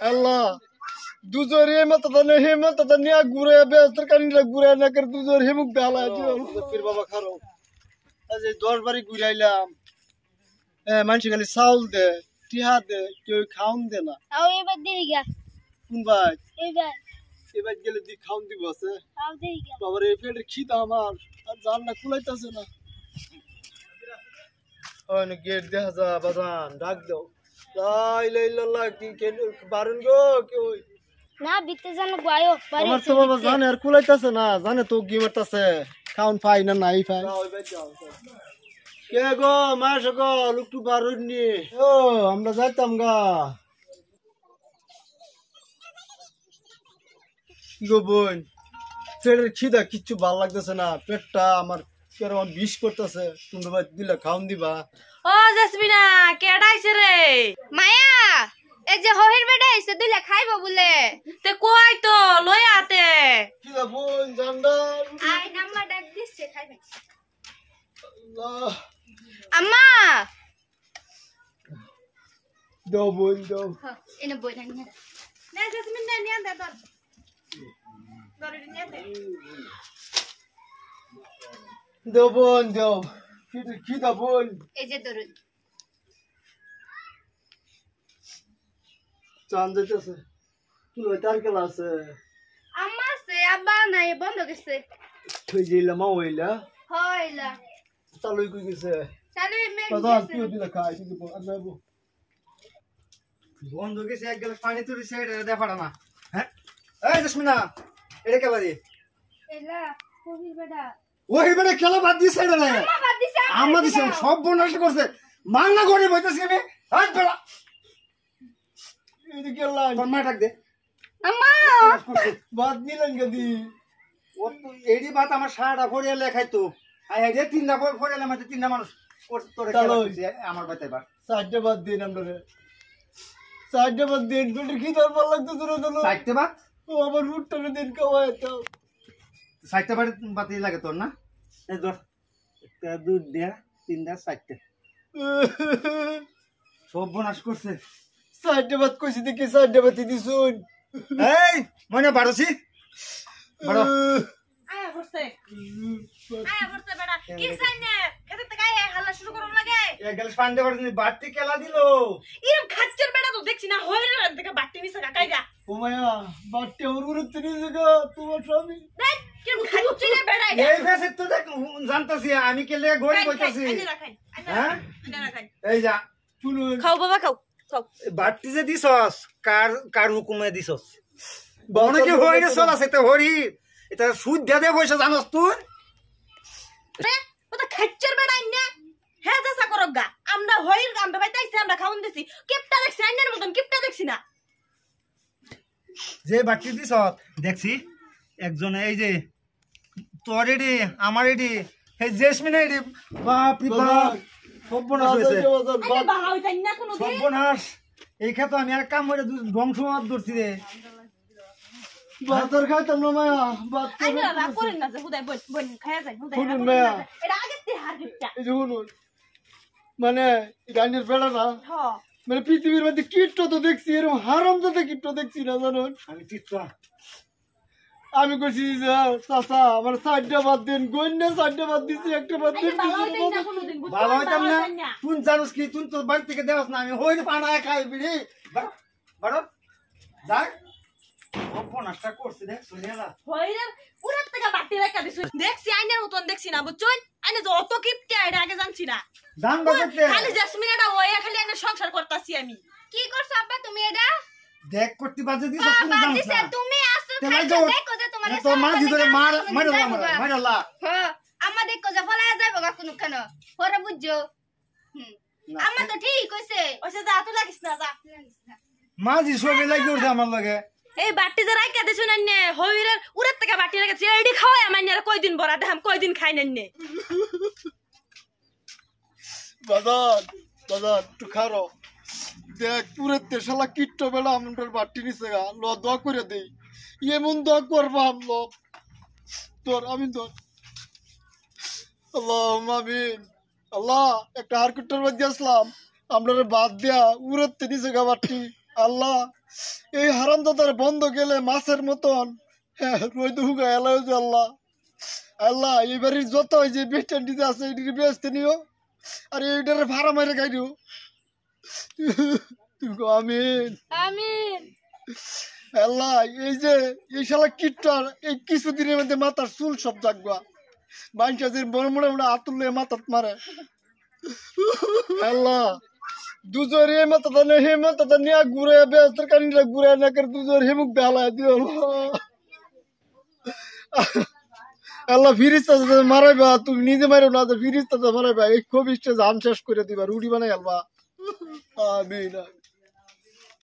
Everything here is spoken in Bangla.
আল্লাহ দুজোর হেমতা নিয়ে ঘুরে বেস্তার কানিটা ঘুরে না করে দুজোর হেমুক বেলা ফির বাবা খারো আজ 10 বাড়ি ঘুরাইলাম মানুষ খালি চাউল দে টিহা দে কেউ খাওন দে না এবার দিয়ে গা কোন ভাই এবার গেলে দি খাওন দিব আছে দিয়ে গা বাবার এই পেটের খিদা আমার আর জান না কুলাইতেছে না ওই গেট দেখা যা বাজান ডাক দাও লাইলাইল্লাহ কি বারণ গো কি ওই না বিতে জানো গায়ো আমার তো বাবা জানে আর কুলাইতেছে না জানে তো কি মারতেছে খাওন পাই না নাই পাই কে গো মাস গো লুকটু বারণ নি ও আমরা যাইতাম গা গো বোন পেটের খিদা কিচ্ছু ভাল লাগতেছে না পেটটা আমার কেমন বিষ করতেছে তোমরা দিলে খাওন দিবা ও জেসমিনা কেডা আইছে রে মায়া এই যে হহির বেটা আইছে দিলে খাইবো বলে তে কই তো লই আতে খিদা বোন জান্ডা আই নাম্বার ডাক দিছে খাইবে আল্লাহ আম্মা দাও বোন দাও এনে বই না নে জেসমিনা নিয়া দে তোর তোরে নিয়া দে দাও বোন দাও খিদা বোন এই যে দরুন চান যাইতেছে তুই তার কেলা আছে আম্মা সে আব্বা নাই বন্ধ গেছে তুই জিলা মা হইলা হইলা চালুই কই গেছে চালু মে বাজার তুই দিলা খাই তুই আর যাইবো বন্ধ গেছে এক গ্লাস পানি তুই সাইড দে পাড়া না হ্যাঁ এই জসমিনা এটা কে বাড়ি এলা হহির বেটা ওই বেটা খেলা বাদ দিছে না আম্মা বাদ দিছে আমার দিছে সব বনষ্ট করছে মাংনা করে বইতাছি আমি হাত বেড়া এই গেলা তোর মা ডাক দে আম্মা বাদ নিলেন গদি ও তো এডি বাত আমার সারাটা ফড়িয়া লেখাই তো আই হাই রে তিনটা ফড়িয়া মাঝে তিনটা মানুষ তোরে খেলা করছে আমার বাতে এবার সাইডে বাদ দিন আমরা সাইডে বাদ দিন পেটের খিদা ভাল লাগতেছে না দলো সাইডতে বাত ও আমার রুটটারে দিন খাওয়ায় তো সাইডতে বাতি লাগে তোর না এই ধর একটা দুধ দেয়া তিনটা সাইডতে সব বনাশ করছে সাইডে বাদ কইছি দেখি সাইডে বাদ দিছুন এই মনে বাড়ছি বড় আয়া করছে বেটা কি চাইনে খেতে তে গায়ে হাল্লা শুরু করন লাগে এক গ্লাস পানি দেবার জন্য বাড়তি কেলা দিল এরম খাচ্চর বেটা তো দেখছি না হইরে থেকে বাটি নিছে কাকাইরা ও মায়া বাটতে ওর গুরুত্ব নিয়ে গো তোমার স্বামী দেখ কেন খাচ্চরে বেটা এই ফেসে তো দেখ জানতাছি আমি কেলে গড়ি বইতাছি হ্যাঁ এই যা শুনুন খাও বাবা খাও খাও বাড়তি যে দিছস কার হুকুমে দিছস অনেকে হইরে চল আছে তো হরি এটা সুদ দে পয়সা জানোস তুই রে ও তো খাচ্চর বেটা না হ্যাঁ যাসা করক গা আমরা হইর আমরা বাইতাইছি আমরা খাউন দিছি কিপটা দেখছি আইনের মতন কিপটা দেখছি না যে বাড়তি দিছস দেখছি একজনে এই যে তোর এডি আমার এডি এই জেসমিন এডি বাপ রে বাপ সব বনাশ হইছে আরে বাবা হইতাই না কোনো দিন সর্বনাশ এই ক্ষেত্রে আমি আর কাম করে ধ্বংস ধরছি রে বাতর খাইতাম না মায়া বাত আইনে রাগ করেন না যে হুদাই বন খায়া যায় হুদাই শুনুন মায়া এটা আগে তে হার গিটটা এই যে শুনুন মানে গানের বেড়া না হ মানে পৃথিবীর মধ্যে কীট তো দেখছি এরকম হারাম যাতে কীট দেখছি না জানুন আমি চিত্তা আমি কইছি যে চাচা আমার সাইডটা বাদ দিন গন্যা সাইডটা বাদ দিছি একটা বাদ দিন বাবা হইতাই না কোনো দিন ভালো হইতাম না তুই জানোস কি তুই তোর বাড়ি থেকে দেওয়াস না আমি হইরে পানায় খাই বিড়ি বড় যাক সর্বনাশটা করছে দেখ শুনিয়া হইরে পুরা থেকে বাটি রাখা দিছ দেখছি আইনের মতন দেখছি না বুঝছুন আইনে যত কিপটা এটা আগে জানছি না দান বাজতে খালি জেসমিনাটা ওয়া খালি আইনে সংসার করতাছি আমি কি করছ আব্বা তুমি এটা দেখ করতে বাজে দিছ বাবা তুই জানোস দিছে না তুমি আসো তেলাই খাইছো যাও। দেখো যে তোমার তোর মা দিদরে মারলা হ্যাঁ আম্মা দেখো যে ফলায়া যাইবো গা কোন কেন পরে বুঝছো আম্মা তো ঠিক কইছে ওইসে যা তো লাগিস না যা মাঝি সবে লাগি উঠছে আমার লগে এই বাটি যে রাইকা দিছুন আইনে হইরে উড়ার থেকে বাটি রাখছি এডি খাওয়াই আমাইনে আর কয়দিন বড়া দেখাম কয়দিন খাই নাইনে বাজার একটু খারো দেখ পুরে শালা কীট বেলা আমার বাটি নিছে গা ল দোয়া করে দেই এমন দোয়া করবা আমলো তোর আমি তোর আল্লাহ আমিন আল্লাহ একটা হারকুটার মধ্যে আসলাম আপনার বাদ দেয়া উড়তে নিছে গা বাটি আল্লাহ এই হারামজাদার বন্ধ গেলে মাছের মতন রোদ হুগা এলাও যে আল্লাহ আল্লাহ এবারের যত ওই যে বেস্টার আছে এটি বেচতে নিও আর এইটার ভাড়া মারে খাইও তুমি আমিন আমিন আল্লাহ এই যে এই শালা কিটটার এই কিছুদিনের মধ্যে মাথার চুল সব জাগবা বাইনটা যে বড় মোড়ে মোড়ে আতুলে মাথাত মারে আল্লাহ দুজোর হে মাথাটা নিয়ে ঘুরে বেস্তর কানিটা ঘুরে না করে দুজোর হেমুক বেলা দিও আল্লাহ ফিরিস্তা মারাইবা তুমি নিজে মারো না ফিরিস্তা মারাইবা এই খুব ইচ্ছে জান শেষ করে দিবা রুটি বানাই আলবা আমিন